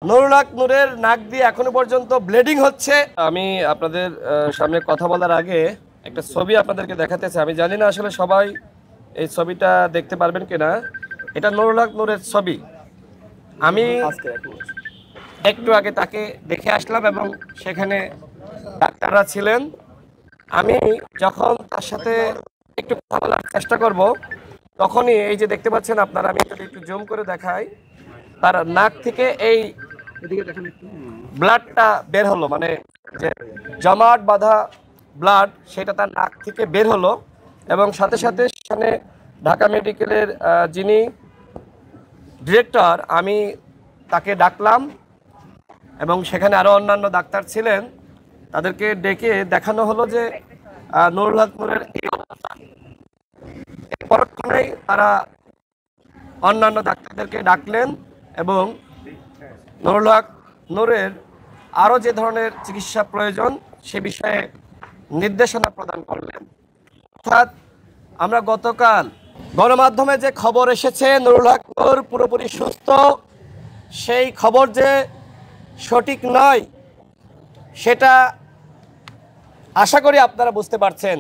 নুরুল হক নূরের নাক দিয়ে এখনো পর্যন্ত ব্লিডিং হচ্ছে। আমি আপনাদের সামনে কথা বলার আগে একটা ছবি আপনাদেরকে দেখাতে চাই। আমি জানি না আসলে সবাই এই ছবিটা দেখতে পারবেন কিনা। এটা নুরুল হক নূরের ছবি। আমি একটু আগে তাকে দেখে আসলাম এবং সেখানে ডাক্তাররা ছিলেন। আমি যখন তার সাথে একটু কথা বলার চেষ্টা করব, তখনই এই যে দেখতে পাচ্ছেন আপনারা, আমি যদি একটু জুম করে দেখাই, তার নাক থেকে এই ব্লাডটা বের হলো, মানে যে জমাট বাঁধা ব্লাড সেটা তার নাক থেকে বের হলো। এবং সাথে সাথে সেখানে ঢাকা মেডিকেলের যিনি ডিরেক্টর, আমি তাকে ডাকলাম এবং সেখানে আরও অন্যান্য ডাক্তার ছিলেন, তাদেরকে ডেকে দেখানো হলো যে নুরুল হক নূরের এই অবস্থা। পরক্ষণেই তারা অন্যান্য ডাক্তারদেরকে ডাকলেন এবং নুরুল হক নূরের আরও যে ধরনের চিকিৎসা প্রয়োজন সে বিষয়ে নির্দেশনা প্রদান করলেন। অর্থাৎ আমরা গতকাল গণমাধ্যমে যে খবর এসেছে নুরুল হক নূর পুরোপুরি সুস্থ, সেই খবর যে সঠিক নয় সেটা আশা করি আপনারা বুঝতে পারছেন।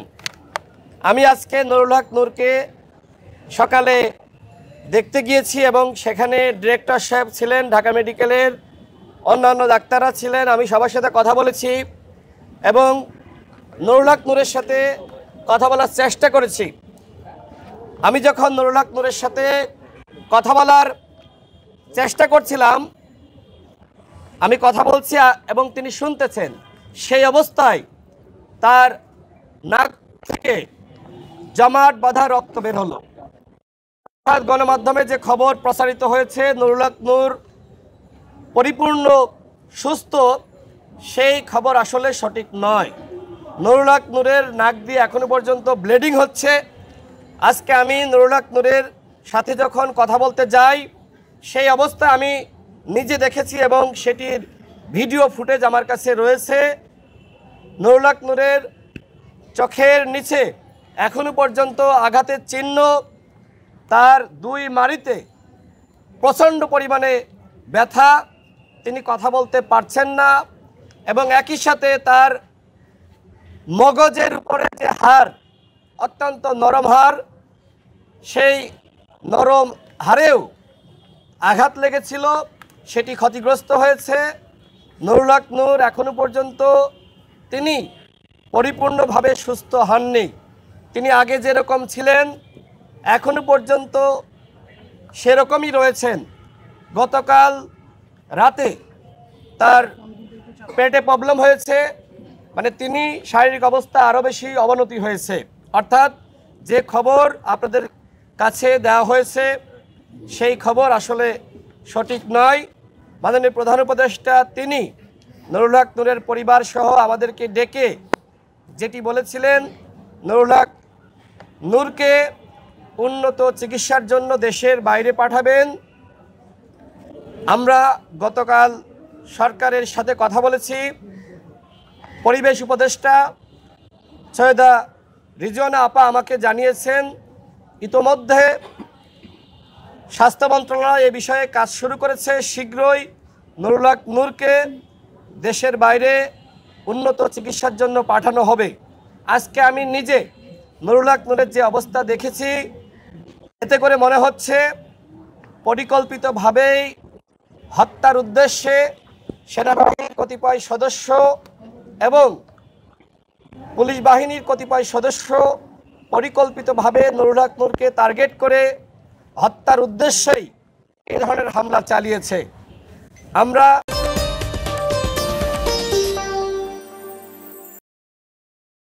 আমি আজকে নুরুল হক নূরকে সকালে দেখতে গিয়েছি এবং সেখানে ডিরেক্টর সাহেব ছিলেন, ঢাকা মেডিকেলের অন্যান্য ডাক্তাররা ছিলেন। আমি সবার সাথে কথা বলেছি এবং নুরুল হক নূরের সাথে কথা বলার চেষ্টা করেছি। আমি যখন নুরুল হক নূরের সাথে কথা বলার চেষ্টা করছিলাম, আমি কথা বলছি এবং তিনি শুনতেছেন, সেই অবস্থায় তার নাক থেকে জমাট বাঁধা রক্ত বের হলো। গণমাধ্যমে যে খবর প্রচারিত হয়েছে নুরুল হক নূর পরিপূর্ণ সুস্থ, সেই খবর আসলে সঠিক নয়। নুরুল হক নূরের নাক দিয়ে এখনো পর্যন্ত ব্লিডিং হচ্ছে। আজকে আমি নুরুল হক নূরের সাথে যখন কথা বলতে যাই, সেই অবস্থা আমি নিজে দেখেছি এবং সেটির ভিডিও ফুটেজ আমার কাছে রয়েছে। নুরুল হক নূরের চোখের নিচে এখনো পর্যন্ত আঘাতের চিহ্ন, তার দুই মাড়িতে প্রচণ্ড পরিমাণে ব্যথা, তিনি কথা বলতে পারছেন না এবং একই সাথে তার মগজের উপরে যে হাড়, অত্যন্ত নরম হাড়, সেই নরম হাড়েও আঘাত লেগেছিল, সেটি ক্ষতিগ্রস্ত হয়েছে। নুরুল হক নূর এখনো পর্যন্ত তিনি পরিপূর্ণভাবে সুস্থ হননি। তিনি আগে যেরকম ছিলেন এখনো পর্যন্ত সেরকমই রয়েছেন। গতকাল রাতে তার পেটে প্রবলেম হয়েছে, মানে তিনি শারীরিক অবস্থা আরও বেশি অবনতি হয়েছে। অর্থাৎ যে খবর আপনাদের কাছে দেওয়া হয়েছে সেই খবর আসলে সঠিক নয়। মাননীয় প্রধান উপদেষ্টা তিনি নুরুল হক নূরের পরিবার সহ আমাদেরকে ডেকে যেটি বলেছিলেন, নুরুল হক নূরকে উন্নত চিকিৎসার জন্য দেশের বাইরে পাঠাবেন। আমরা গতকাল সরকারের সাথে কথা বলেছি। পরিবেশ উপদেষ্টা সৈয়দা রিজওয়ানা আপা আমাকে জানিয়েছেন ইতোমধ্যে স্বাস্থ্য মন্ত্রণালয় এ বিষয়ে কাজ শুরু করেছে। শীঘ্রই নুরুল হক নূরকে দেশের বাইরে উন্নত চিকিৎসার জন্য পাঠানো হবে। আজকে আমি নিজে নুরুল হক নূরের যে অবস্থা দেখেছি, এতে করে মনে হচ্ছে পরিকল্পিতভাবেই হত্যার উদ্দেশ্যে সেনাবাহিনীর কতিপয় সদস্য এবং পুলিশ বাহিনীর কতিপয় সদস্য পরিকল্পিতভাবে নুরুল হক নূরকে টার্গেট করে হত্যার উদ্দেশ্যেই এই ধরনের হামলা চালিয়েছে। আমরা